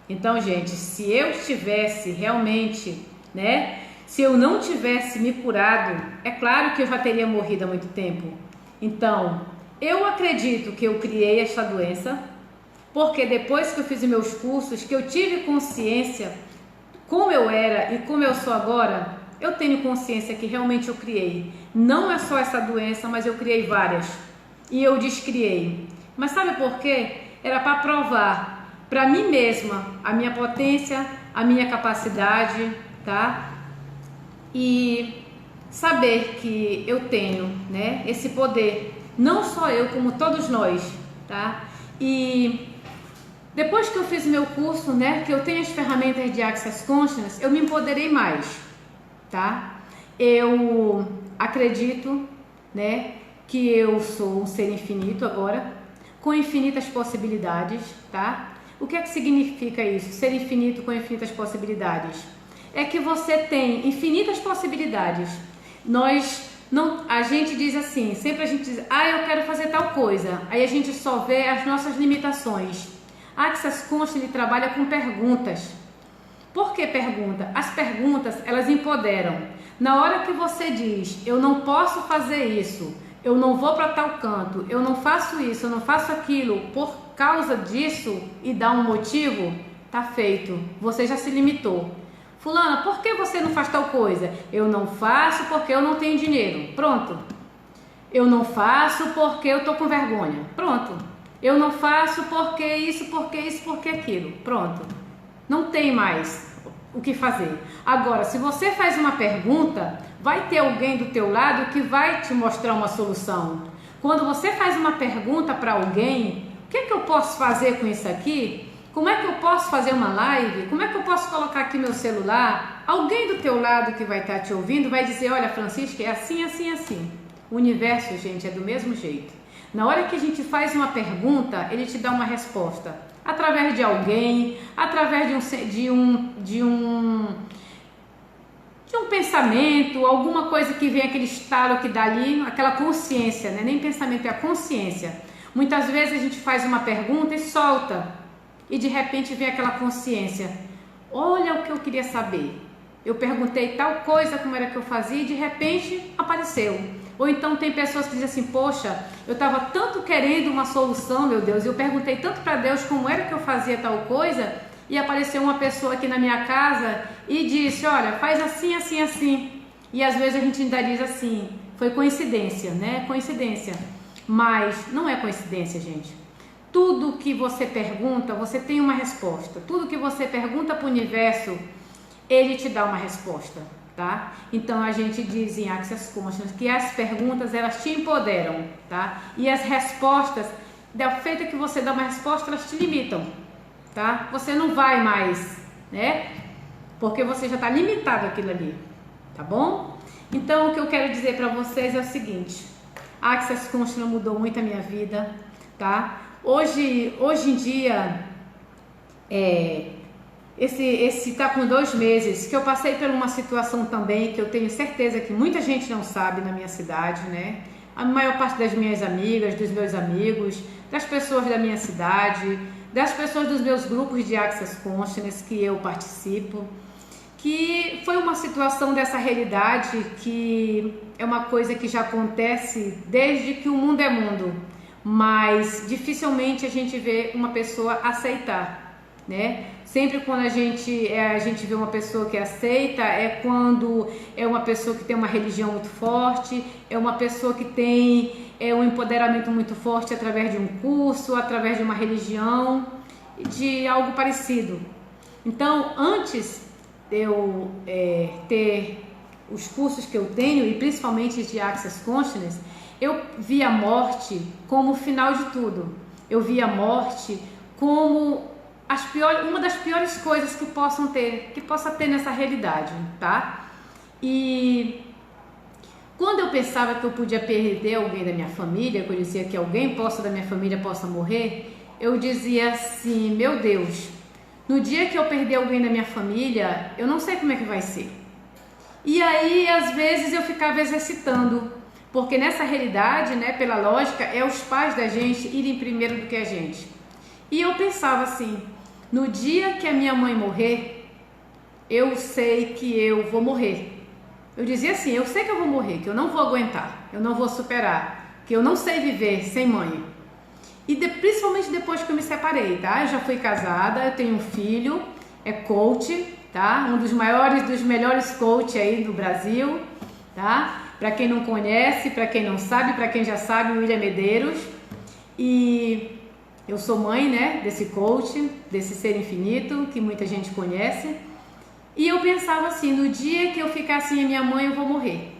Então, gente, se eu tivesse realmente, né? Se eu não tivesse me curado, é claro que eu já teria morrido há muito tempo. Então, eu acredito que eu criei esta doença, porque depois que eu fiz meus cursos, que eu tive consciência como eu era e como eu sou agora, eu tenho consciência que realmente eu criei. Não é só essa doença, mas eu criei várias. e eu descriei. Mas sabe por quê? Era para provar para mim mesma a minha potência, a minha capacidade, tá? E saber que eu tenho, né, esse poder, não só eu, como todos nós, tá? E depois que eu fiz meu curso, né, que eu tenho as ferramentas de Access Consciousness, eu me empoderei mais, tá? Eu acredito, né, que eu sou um ser infinito agora, com infinitas possibilidades, tá? O que é que significa isso? Ser infinito com infinitas possibilidades? É que você tem infinitas possibilidades. A gente diz assim, sempre a gente diz, eu quero fazer tal coisa. Aí a gente só vê as nossas limitações. A Access Consciousness, ele trabalha com perguntas. Por que pergunta? As perguntas, elas empoderam. Na hora que você diz, eu não posso fazer isso, eu não vou para tal canto, eu não faço isso, eu não faço aquilo, por causa disso, e dá um motivo, tá feito. Você já se limitou. Fulana, por que você não faz tal coisa? Eu não faço porque eu não tenho dinheiro. Pronto. Eu não faço porque eu tô com vergonha. Pronto. Eu não faço porque isso, porque isso, porque aquilo. Pronto. Não tem mais o que fazer. Agora, se você faz uma pergunta, vai ter alguém do teu lado que vai te mostrar uma solução. Quando você faz uma pergunta para alguém, o que é que eu posso fazer com isso aqui? Como é que eu posso fazer uma live? Como é que eu posso colocar aqui meu celular? Alguém do teu lado que vai estar te ouvindo vai dizer, olha, Francisca, é assim, assim, assim. O universo, gente, é do mesmo jeito. Na hora que a gente faz uma pergunta, ele te dá uma resposta. Através de alguém, através de um pensamento, alguma coisa que vem, aquele estalo que dá ali, aquela consciência, né? Nem pensamento, é a consciência. Muitas vezes a gente faz uma pergunta e solta. E de repente vem aquela consciência, olha o que eu queria saber, eu perguntei tal coisa, como era que eu fazia, e de repente apareceu. Ou então tem pessoas que dizem assim, poxa, eu estava tanto querendo uma solução, meu Deus, eu perguntei tanto para Deus como era que eu fazia tal coisa, e apareceu uma pessoa aqui na minha casa e disse, olha, faz assim, assim, assim. E às vezes a gente ainda diz assim, foi coincidência, né? Coincidência. Mas não é coincidência, gente. Tudo que você pergunta, você tem uma resposta. Tudo que você pergunta para o universo, ele te dá uma resposta, tá? Então a gente diz em Access Consciousness que as perguntas, elas te empoderam, tá? E as respostas, da feita que você dá uma resposta, elas te limitam, tá? Você não vai mais, né? Porque você já está limitado aquilo ali, tá bom? Então o que eu quero dizer para vocês é o seguinte, a Access Consciousness mudou muito a minha vida, tá? Hoje em dia, esse tá com 2 meses, que eu passei por uma situação também, que eu tenho certeza que muita gente não sabe na minha cidade, né? A maior parte das minhas amigas, dos meus amigos, das pessoas da minha cidade, das pessoas dos meus grupos de Access Consciousness que eu participo, que foi uma situação dessa realidade que é uma coisa que já acontece desde que o mundo é mundo. Mas dificilmente a gente vê uma pessoa aceitar, né? Sempre quando a gente vê uma pessoa que aceita, é quando é uma pessoa que tem uma religião muito forte, é uma pessoa que tem um empoderamento muito forte através de um curso, através de uma religião, de algo parecido. Então, antes de eu ter os cursos que eu tenho, e principalmente de Access Consciousness, eu vi a morte como o final de tudo. Eu vi a morte como uma das piores coisas que possa ter nessa realidade, tá? E quando eu pensava que eu podia perder alguém da minha família, que eu dizia que alguém da minha família possa morrer, eu dizia assim, meu Deus, no dia que eu perder alguém da minha família, eu não sei como é que vai ser. E aí, às vezes, eu ficava exercitando. Porque nessa realidade, né, pela lógica, é os pais da gente irem primeiro do que a gente. E eu pensava assim, no dia que a minha mãe morrer, eu sei que eu vou morrer. Eu dizia assim, eu sei que eu vou morrer, que eu não vou aguentar, eu não vou superar, que eu não sei viver sem mãe. E principalmente depois que eu me separei, tá? Eu já fui casada, eu tenho um filho, é coach, tá? Um dos melhores coach aí do Brasil, tá? Para quem não conhece, para quem não sabe, para quem já sabe, William Medeiros. E eu sou mãe, né, desse coach, desse ser infinito que muita gente conhece. E eu pensava assim, no dia que eu ficar sem a minha mãe, eu vou morrer.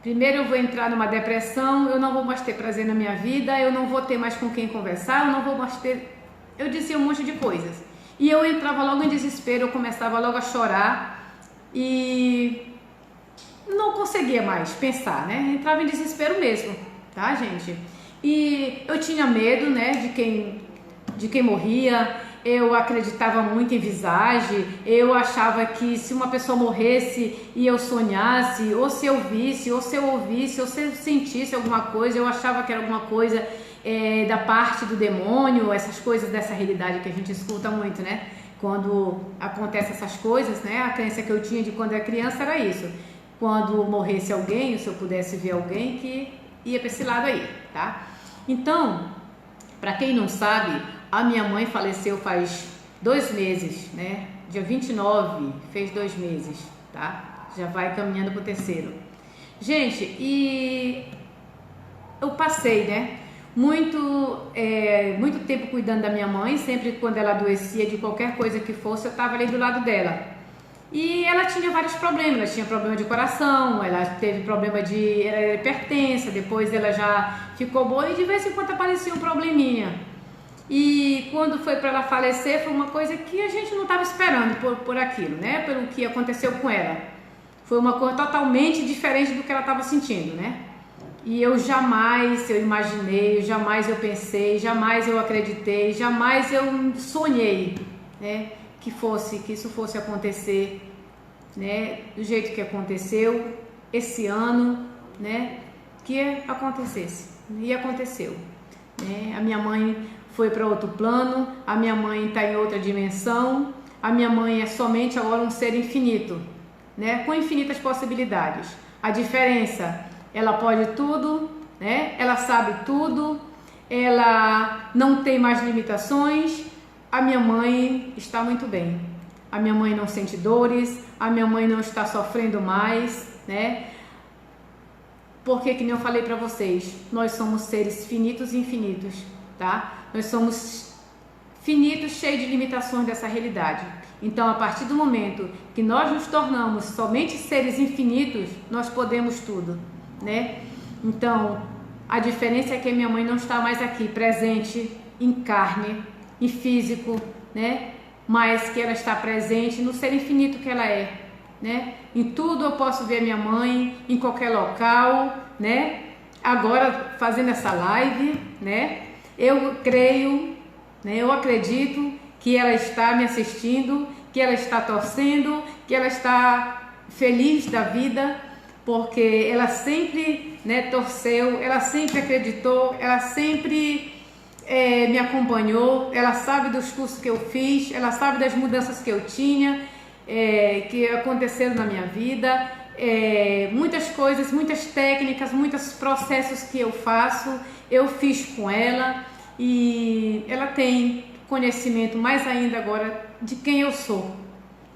Primeiro eu vou entrar numa depressão, eu não vou mais ter prazer na minha vida, eu não vou ter mais com quem conversar, eu não vou mais ter... Eu dizia um monte de coisas. E eu entrava logo em desespero, eu começava logo a chorar e não conseguia mais pensar, né? Entrava em desespero mesmo, tá, gente? E eu tinha medo, né, de quem morria. Eu acreditava muito em visagem, eu achava que se uma pessoa morresse e eu sonhasse, ou se eu visse, ou se eu ouvisse, ou se eu sentisse alguma coisa, eu achava que era alguma coisa da parte do demônio, essas coisas dessa realidade que a gente escuta muito, né? Quando acontecem essas coisas, né? A crença que eu tinha de quando era criança era isso. Quando morresse alguém, ou se eu pudesse ver alguém, que ia para esse lado aí, tá? Então, para quem não sabe, a minha mãe faleceu faz 2 meses, né? Dia 29, fez 2 meses, tá? Já vai caminhando pro 3º. Gente, e eu passei, né? Muito tempo cuidando da minha mãe. Sempre quando ela adoecia de qualquer coisa que fosse, eu estava ali do lado dela. E ela tinha vários problemas. Ela tinha problema de coração, ela teve problema de hipertensa, depois ela já ficou boa e de vez em quando aparecia um probleminha. E quando foi para ela falecer, foi uma coisa que a gente não estava esperando por aquilo, né? Pelo que aconteceu com ela. Foi uma coisa totalmente diferente do que ela estava sentindo, né? E eu imaginei, jamais eu pensei, jamais eu acreditei, jamais eu sonhei, né? Que isso fosse acontecer, né? Do jeito que aconteceu esse ano, né? Que acontecesse. E aconteceu, né? A minha mãe foi para outro plano, a minha mãe está em outra dimensão, a minha mãe é somente agora um ser infinito, né? Com infinitas possibilidades. A diferença, ela pode tudo, né? Ela sabe tudo, ela não tem mais limitações. A minha mãe está muito bem. A minha mãe não sente dores, a minha mãe não está sofrendo mais, né? Porque, que nem eu falei para vocês, nós somos seres finitos e infinitos, tá? Nós somos finitos, cheios de limitações dessa realidade. Então, a partir do momento que nós nos tornamos somente seres infinitos, nós podemos tudo, né? Então, a diferença é que a minha mãe não está mais aqui, presente em carne, em físico, né? Mas que ela está presente no ser infinito que ela é, né? Em tudo eu posso ver a minha mãe, em qualquer local, né? Agora, fazendo essa live, né? Eu creio, né? Eu acredito que ela está me assistindo, que ela está torcendo, que ela está feliz da vida, porque ela sempre, né, torceu, ela sempre acreditou, ela sempre me acompanhou, ela sabe dos cursos que eu fiz, ela sabe das mudanças que eu tinha, que aconteceram na minha vida, muitas coisas, muitas técnicas, muitos processos que eu faço, eu fiz com ela e ela tem conhecimento mais ainda agora de quem eu sou,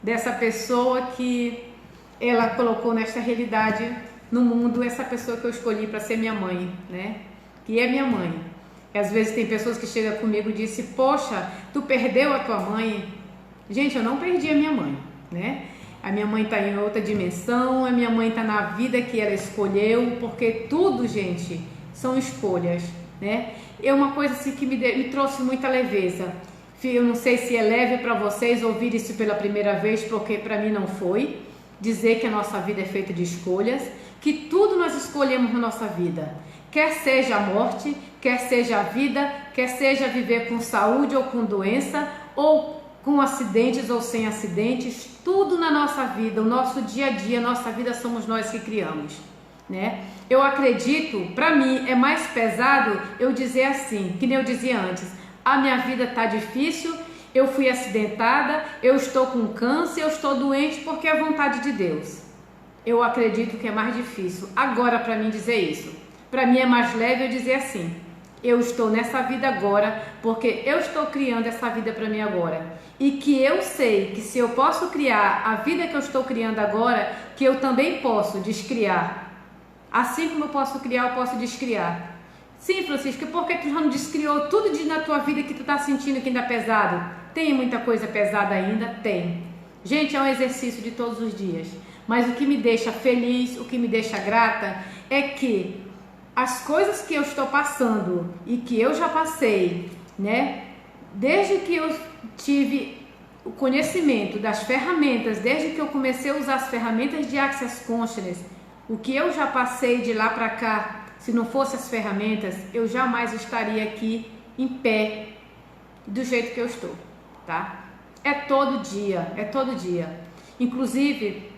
dessa pessoa que ela colocou nesta realidade no mundo, essa pessoa que eu escolhi para ser minha mãe, né? Que é minha mãe. E às vezes tem pessoas que chegam comigo e dizem, poxa, tu perdeu a tua mãe. Gente, eu não perdi a minha mãe, né? A minha mãe está em outra dimensão, a minha mãe está na vida que ela escolheu, porque tudo, gente, são escolhas, né? É uma coisa assim que me trouxe muita leveza. Eu não sei se é leve para vocês ouvir isso pela primeira vez, porque para mim não foi. Dizer que a nossa vida é feita de escolhas, que tudo nós escolhemos na nossa vida. Quer seja a morte, quer seja a vida, quer seja viver com saúde ou com doença, ou com acidentes ou sem acidentes, tudo na nossa vida, o nosso dia a dia, a nossa vida somos nós que criamos, né? Eu acredito, para mim é mais pesado eu dizer assim, que nem eu dizia antes, a minha vida tá difícil, eu fui acidentada, eu estou com câncer, eu estou doente porque é a vontade de Deus. Eu acredito que é mais difícil agora para mim dizer isso. Para mim é mais leve eu dizer assim, eu estou nessa vida agora porque eu estou criando essa vida para mim agora. E que eu sei que se eu posso criar a vida que eu estou criando agora, que eu também posso descriar Assim como eu posso criar, eu posso descriar. Sim, Francisca, por que tu já não descriou tudo na tua vida que tu tá sentindo que ainda é pesado? Tem muita coisa pesada ainda? Tem. Gente, é um exercício de todos os dias. Mas o que me deixa feliz, o que me deixa grata, é que as coisas que eu estou passando e que eu já passei, né? Desde que eu tive o conhecimento das ferramentas, desde que eu comecei a usar as ferramentas de Access Consciousness, o que eu já passei de lá para cá, se não fosse as ferramentas, eu jamais estaria aqui em pé do jeito que eu estou, tá? É todo dia, é todo dia. Inclusive,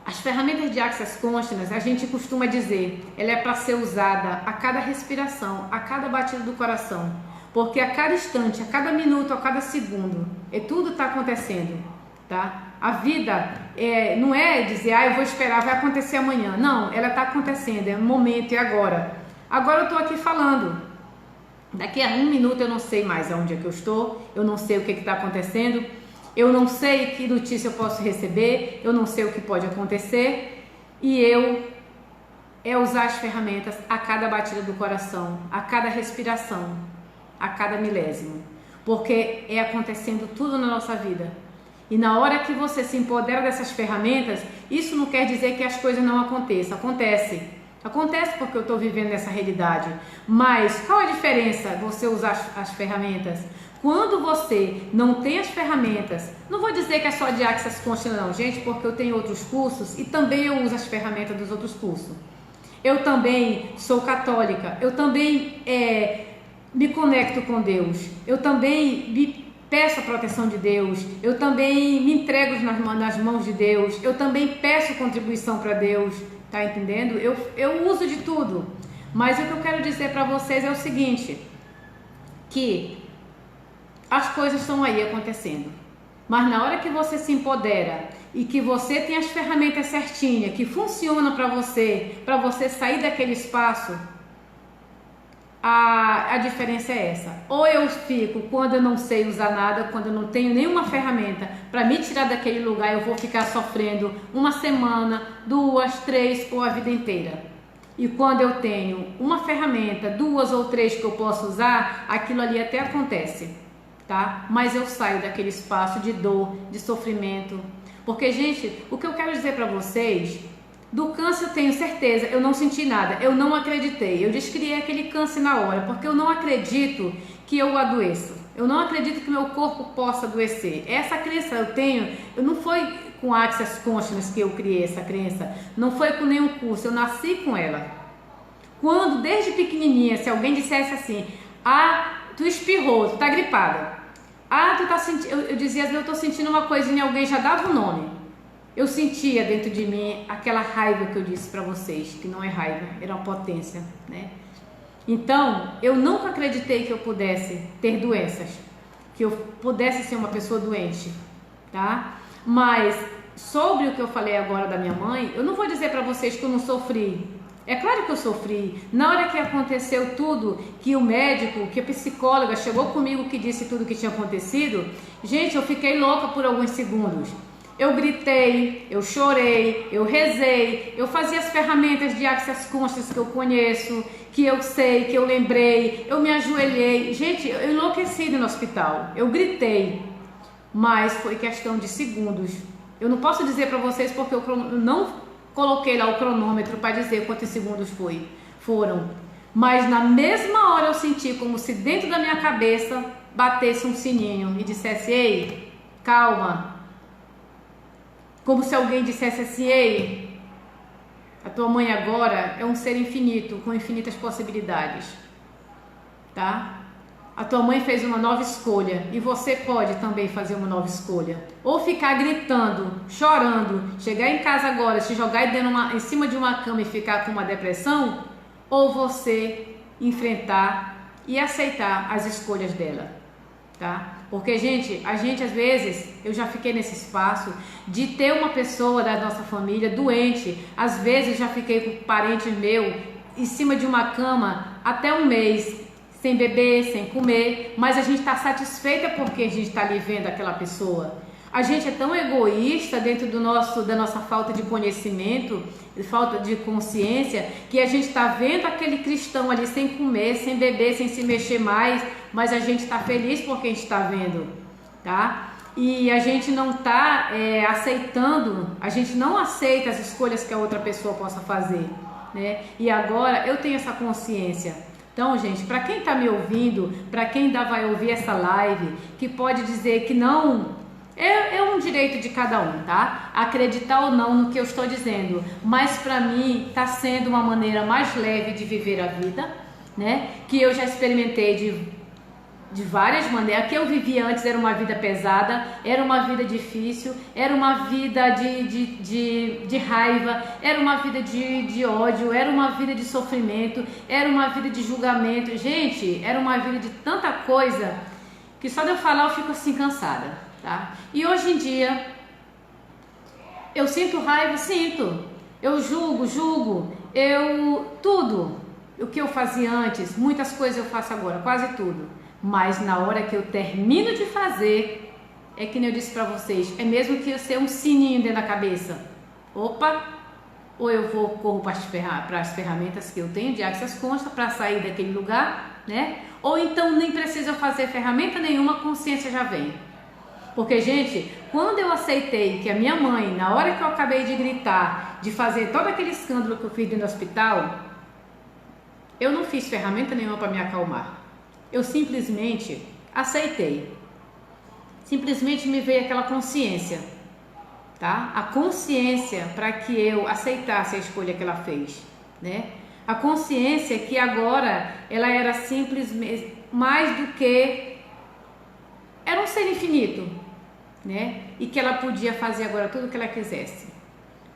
as ferramentas de Access Consciousness, a gente costuma dizer, ela é para ser usada a cada respiração, a cada batida do coração, porque a cada instante, a cada minuto, a cada segundo, tudo está acontecendo, tá? A vida não é dizer, eu vou esperar, vai acontecer amanhã. Não, ela está acontecendo, é o momento, é agora. Agora eu estou aqui falando. Daqui a 1 minuto eu não sei mais aonde é que eu estou, eu não sei o que está acontecendo, eu não sei que notícia eu posso receber, eu não sei o que pode acontecer, e usar as ferramentas a cada batida do coração, a cada respiração, a cada milésimo, porque é acontecendo tudo na nossa vida. E na hora que você se empodera dessas ferramentas, isso não quer dizer que as coisas não aconteçam. Acontece porque eu estou vivendo essa realidade. Mas qual a diferença você usar as ferramentas? Quando você não tem as ferramentas, não vou dizer que é só de Access Consciousness não, gente, porque eu tenho outros cursos e também eu uso as ferramentas dos outros cursos. Eu também sou católica, eu também me conecto com Deus, eu também peço a proteção de Deus, eu também me entrego nas mãos de Deus, eu também peço contribuição para Deus, tá entendendo? Eu uso de tudo, mas o que eu quero dizer para vocês é o seguinte, que as coisas estão aí acontecendo, mas na hora que você se empodera e que você tem as ferramentas certinhas, que funcionam para você sair daquele espaço, a diferença é essa. Ou eu fico, quando eu não sei usar nada, quando eu não tenho nenhuma ferramenta para me tirar daquele lugar, eu vou ficar sofrendo 1 semana, 2, 3 ou a vida inteira. E quando eu tenho uma ferramenta, 2 ou 3 que eu posso usar, aquilo ali até acontece, tá? Mas eu saio daquele espaço de dor, de sofrimento. Porque, gente, o que eu quero dizer para vocês, do câncer eu tenho certeza, eu não senti nada, eu não acreditei, eu descriei aquele câncer na hora, porque eu não acredito que eu adoeço, eu não acredito que meu corpo possa adoecer. Essa crença eu tenho, não foi com Access Consciousness que eu criei essa crença, não foi com nenhum curso, eu nasci com ela. Quando, desde pequenininha, se alguém dissesse assim, tu espirrou, tu tá gripada, tu tá sentindo, eu dizia, eu tô sentindo uma coisinha, alguém já dava o nome. Eu sentia dentro de mim aquela raiva que eu disse para vocês, que não é raiva, era uma potência, né? Então, eu nunca acreditei que eu pudesse ter doenças, que eu pudesse ser uma pessoa doente, tá? Mas, sobre o que eu falei agora da minha mãe, eu não vou dizer para vocês que eu não sofri. É claro que eu sofri. Na hora que aconteceu tudo, que o médico, que a psicóloga chegou comigo que disse tudo o que tinha acontecido, gente, eu fiquei louca por alguns segundos. Eu gritei, eu chorei, eu rezei, eu fazia as ferramentas de Access Consciousness que eu conheço, que eu sei, que eu lembrei, eu me ajoelhei. Gente, eu enlouqueci no hospital, eu gritei, mas foi questão de segundos. Eu não posso dizer para vocês porque eu não coloquei lá o cronômetro para dizer quantos segundos foram. Mas na mesma hora eu senti como se dentro da minha cabeça batesse um sininho e dissesse, ei, calma. Como se alguém dissesse assim, ei, a tua mãe agora é um ser infinito, com infinitas possibilidades, tá? A tua mãe fez uma nova escolha e você pode também fazer uma nova escolha. Ou ficar gritando, chorando, chegar em casa agora, se jogar em cima de uma cama e ficar com uma depressão, ou você enfrentar e aceitar as escolhas dela, tá? Porque, a gente às vezes, eu já fiquei nesse espaço de ter uma pessoa da nossa família doente. Às vezes já fiquei com um parente meu em cima de uma cama até 1 mês, sem beber, sem comer, mas a gente está satisfeita porque a gente está ali vendo aquela pessoa. A gente é tão egoísta dentro da nossa falta de conhecimento, falta de consciência, que a gente está vendo aquele cristão ali sem comer, sem beber, sem se mexer mais, mas a gente está feliz porque a gente está vendo, tá? E a gente não está aceitando, a gente não aceita as escolhas que a outra pessoa possa fazer, né? E agora eu tenho essa consciência. Então, gente, para quem está me ouvindo, para quem ainda vai ouvir essa live, que pode dizer que não, é um direito de cada um, tá? Acreditar ou não no que eu estou dizendo, mas para mim está sendo uma maneira mais leve de viver a vida, né? Que eu já experimentei de várias maneiras. A que eu vivia antes era uma vida pesada, era uma vida difícil, era uma vida de raiva, era uma vida de ódio, era uma vida de sofrimento, era uma vida de julgamento. Gente, era uma vida de tanta coisa que só de eu falar eu fico assim cansada, tá? E hoje em dia eu sinto raiva, sinto. Eu julgo, tudo o que eu fazia antes, muitas coisas eu faço agora, quase tudo. Mas na hora que eu termino de fazer, é que nem eu disse pra vocês, é mesmo que eu ser um sininho dentro da cabeça. Opa! Ou eu corro para as ferramentas que eu tenho de Access Conscious para sair daquele lugar, né? Ou então nem precisa fazer ferramenta nenhuma, a consciência já vem. Porque, gente, quando eu aceitei que a minha mãe, na hora que eu acabei de gritar, de fazer todo aquele escândalo que eu fiz dentro do hospital, eu não fiz ferramenta nenhuma para me acalmar. Eu simplesmente aceitei. Simplesmente me veio aquela consciência, tá? A consciência para que eu aceitasse a escolha que ela fez, né? A consciência que agora ela era simplesmente mais do que era um ser infinito, né? E que ela podia fazer agora tudo o que ela quisesse.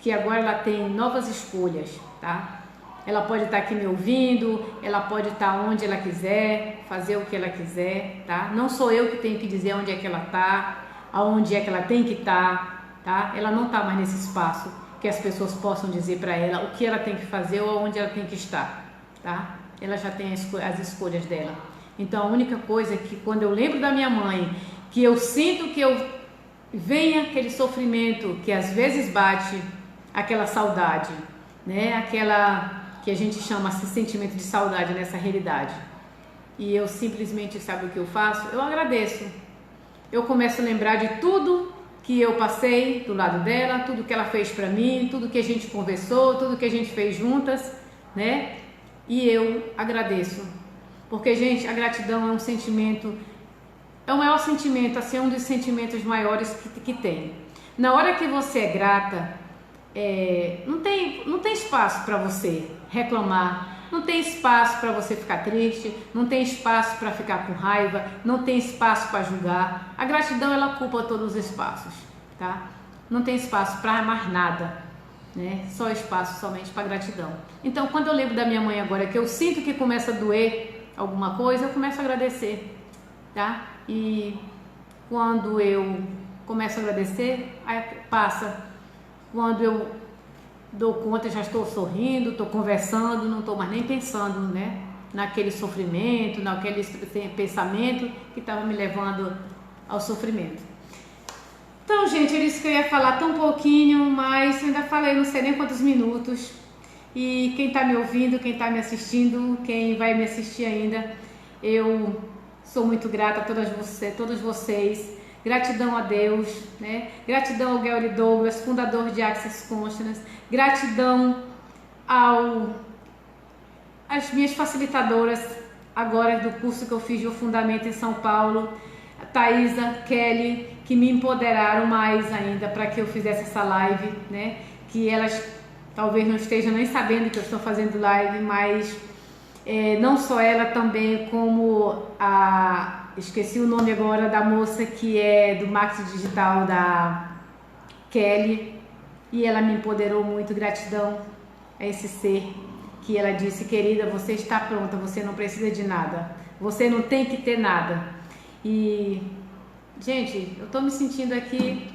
Que agora ela tem novas escolhas, tá? Ela pode estar aqui me ouvindo, ela pode estar onde ela quiser, fazer o que ela quiser, tá? Não sou eu que tenho que dizer onde é que ela está, aonde é que ela tem que estar, tá? Ela não está mais nesse espaço que as pessoas possam dizer para ela o que ela tem que fazer ou onde ela tem que estar, tá? Ela já tem as escolhas dela. Então a única coisa é que quando eu lembro da minha mãe, que eu sinto que eu venha aquele sofrimento que às vezes bate, aquela saudade, né? Aquela que a gente chama esse sentimento de saudade nessa realidade. E eu simplesmente, sabe o que eu faço? Eu agradeço. Eu começo a lembrar de tudo que eu passei do lado dela, tudo que ela fez pra mim, tudo que a gente conversou, tudo que a gente fez juntas, né? E eu agradeço. Porque, gente, a gratidão é um sentimento, é o maior sentimento, assim, é um dos sentimentos maiores que tem. Na hora que você é grata, não tem espaço para você reclamar, não tem espaço para você ficar triste, não tem espaço para ficar com raiva, não tem espaço para julgar. A gratidão ela ocupa todos os espaços, tá? Não tem espaço para mais nada, né? Só espaço somente para gratidão. Então, quando eu lembro da minha mãe agora, que eu sinto que começa a doer alguma coisa, eu começo a agradecer, tá? E quando eu começo a agradecer, aí passa. Quando eu dou conta, já estou sorrindo, estou conversando, não estou mais nem pensando, né, naquele sofrimento, naquele pensamento que estava me levando ao sofrimento. Então, gente, eu disse que eu ia falar tão pouquinho, mas eu ainda falei não sei nem quantos minutos. E quem está me ouvindo, quem está me assistindo, quem vai me assistir ainda, eu sou muito grata a todos vocês. Gratidão a Deus, né? Gratidão ao Gary Douglas, fundador de Access Consciousness. Gratidão às minhas facilitadoras agora do curso que eu fiz de Fundamento em São Paulo, a Thaisa, Kelly, que me empoderaram mais ainda para que eu fizesse essa live, né? Que elas talvez não estejam nem sabendo que eu estou fazendo live, mas não só ela também, como esqueci o nome agora da moça que é do marketing digital, da Kelly, e ela me empoderou muito. Gratidão a esse ser que ela disse: querida, você está pronta, você não precisa de nada, você não tem que ter nada. E, gente, eu tô me sentindo aqui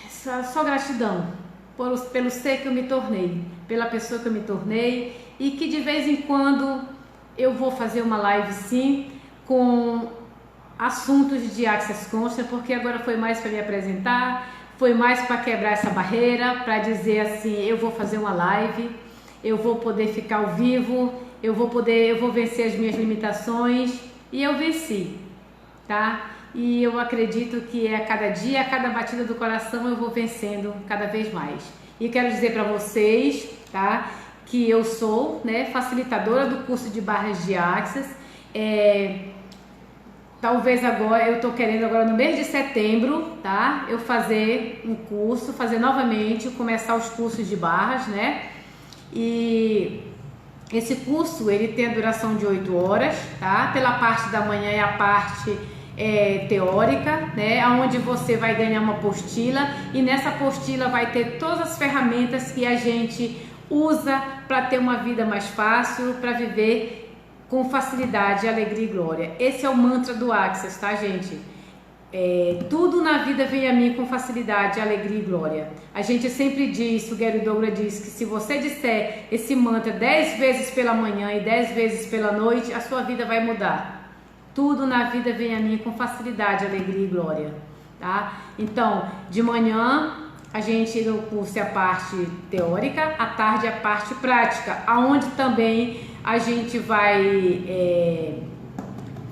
só gratidão pelo ser que eu me tornei, pela pessoa que eu me tornei, e que de vez em quando eu vou fazer uma live sim, com assuntos de Access Consciousness, porque agora foi mais para me apresentar, foi mais para quebrar essa barreira, para dizer assim, eu vou fazer uma live, eu vou poder ficar ao vivo, eu vou vencer as minhas limitações, e eu venci, tá? E eu acredito que a cada dia, a cada batida do coração, eu vou vencendo cada vez mais. E quero dizer para vocês, tá, que eu sou, né, facilitadora do curso de barras de Access. Talvez agora, eu tô querendo agora no mês de setembro, tá, eu fazer um curso, fazer novamente, começar os cursos de barras, né? E esse curso, ele tem a duração de 8 horas, tá? Pela parte da manhã e a parte teórica, né? Onde você vai ganhar uma apostila, e nessa apostila vai ter todas as ferramentas que a gente usa para ter uma vida mais fácil, para viver com facilidade, alegria e glória. Esse é o mantra do Access, tá, gente? Tudo na vida vem a mim com facilidade, alegria e glória. A gente sempre diz, o Gary Douglas diz que se você disser esse mantra 10 vezes pela manhã e 10 vezes pela noite, a sua vida vai mudar. Tudo na vida vem a mim com facilidade, alegria e glória, tá? Então, de manhã, a gente no curso é a parte teórica, à tarde é a parte prática, aonde também a gente vai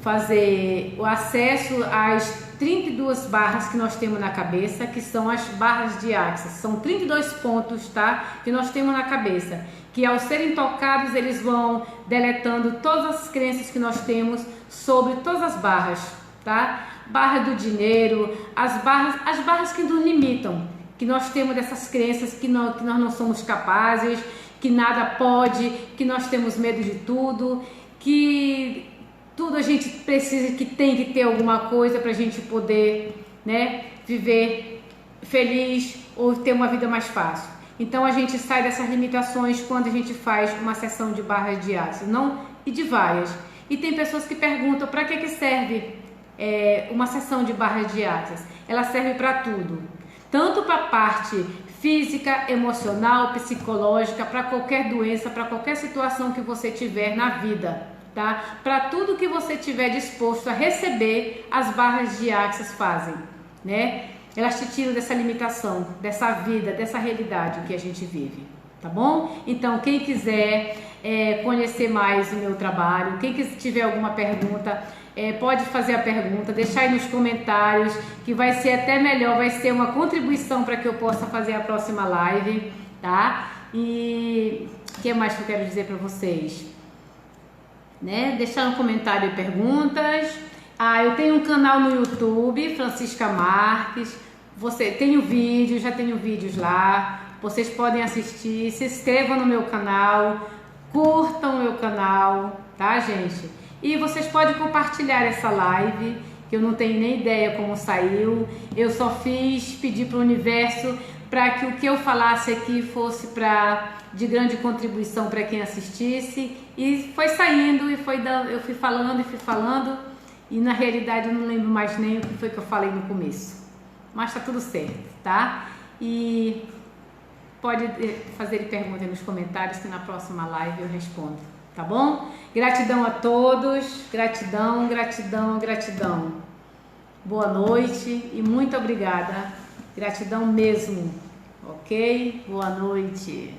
fazer o acesso às 32 barras que nós temos na cabeça, que são as barras de Access. São 32 pontos, tá? Que nós temos na cabeça, que ao serem tocados, eles vão deletando todas as crenças que nós temos sobre todas as barras, tá? Barra do dinheiro, as barras que nos limitam, que nós temos dessas crenças que nós não somos capazes, que nada pode, que nós temos medo de tudo, que tudo a gente precisa, que tem que ter alguma coisa para a gente poder, né, viver feliz ou ter uma vida mais fácil. Então a gente sai dessas limitações quando a gente faz uma sessão de barras de Access, não, e de várias. E tem pessoas que perguntam para que serve uma sessão de barras de Access. Ela serve para tudo, tanto para a parte física, emocional, psicológica, para qualquer doença, para qualquer situação que você tiver na vida, tá? Para tudo que você tiver disposto a receber, as barras de Access fazem, né? Elas te tiram dessa limitação, dessa vida, dessa realidade que a gente vive, tá bom? Então, quem quiser conhecer mais o meu trabalho, quem tiver alguma pergunta, pode fazer a pergunta, deixar aí nos comentários, que vai ser até melhor, vai ser uma contribuição para que eu possa fazer a próxima live, tá? E o que mais que eu quero dizer para vocês? Né? Deixar no comentário perguntas. Eu tenho um canal no YouTube, Francisca Marques. Já tenho vídeos lá. Vocês podem assistir. Se inscrevam no meu canal, curtam o meu canal, tá, gente? E vocês podem compartilhar essa live, que eu não tenho nem ideia como saiu. Eu só pedir para o universo para que o que eu falasse aqui fosse de grande contribuição para quem assistisse, e foi saindo, e eu fui falando, e na realidade eu não lembro mais nem o que foi que eu falei no começo, mas tá tudo certo, tá? E pode fazer pergunta nos comentários, que na próxima live eu respondo, tá bom? Gratidão a todos, gratidão, gratidão, gratidão. Boa noite e muito obrigada. Gratidão mesmo, ok? Boa noite.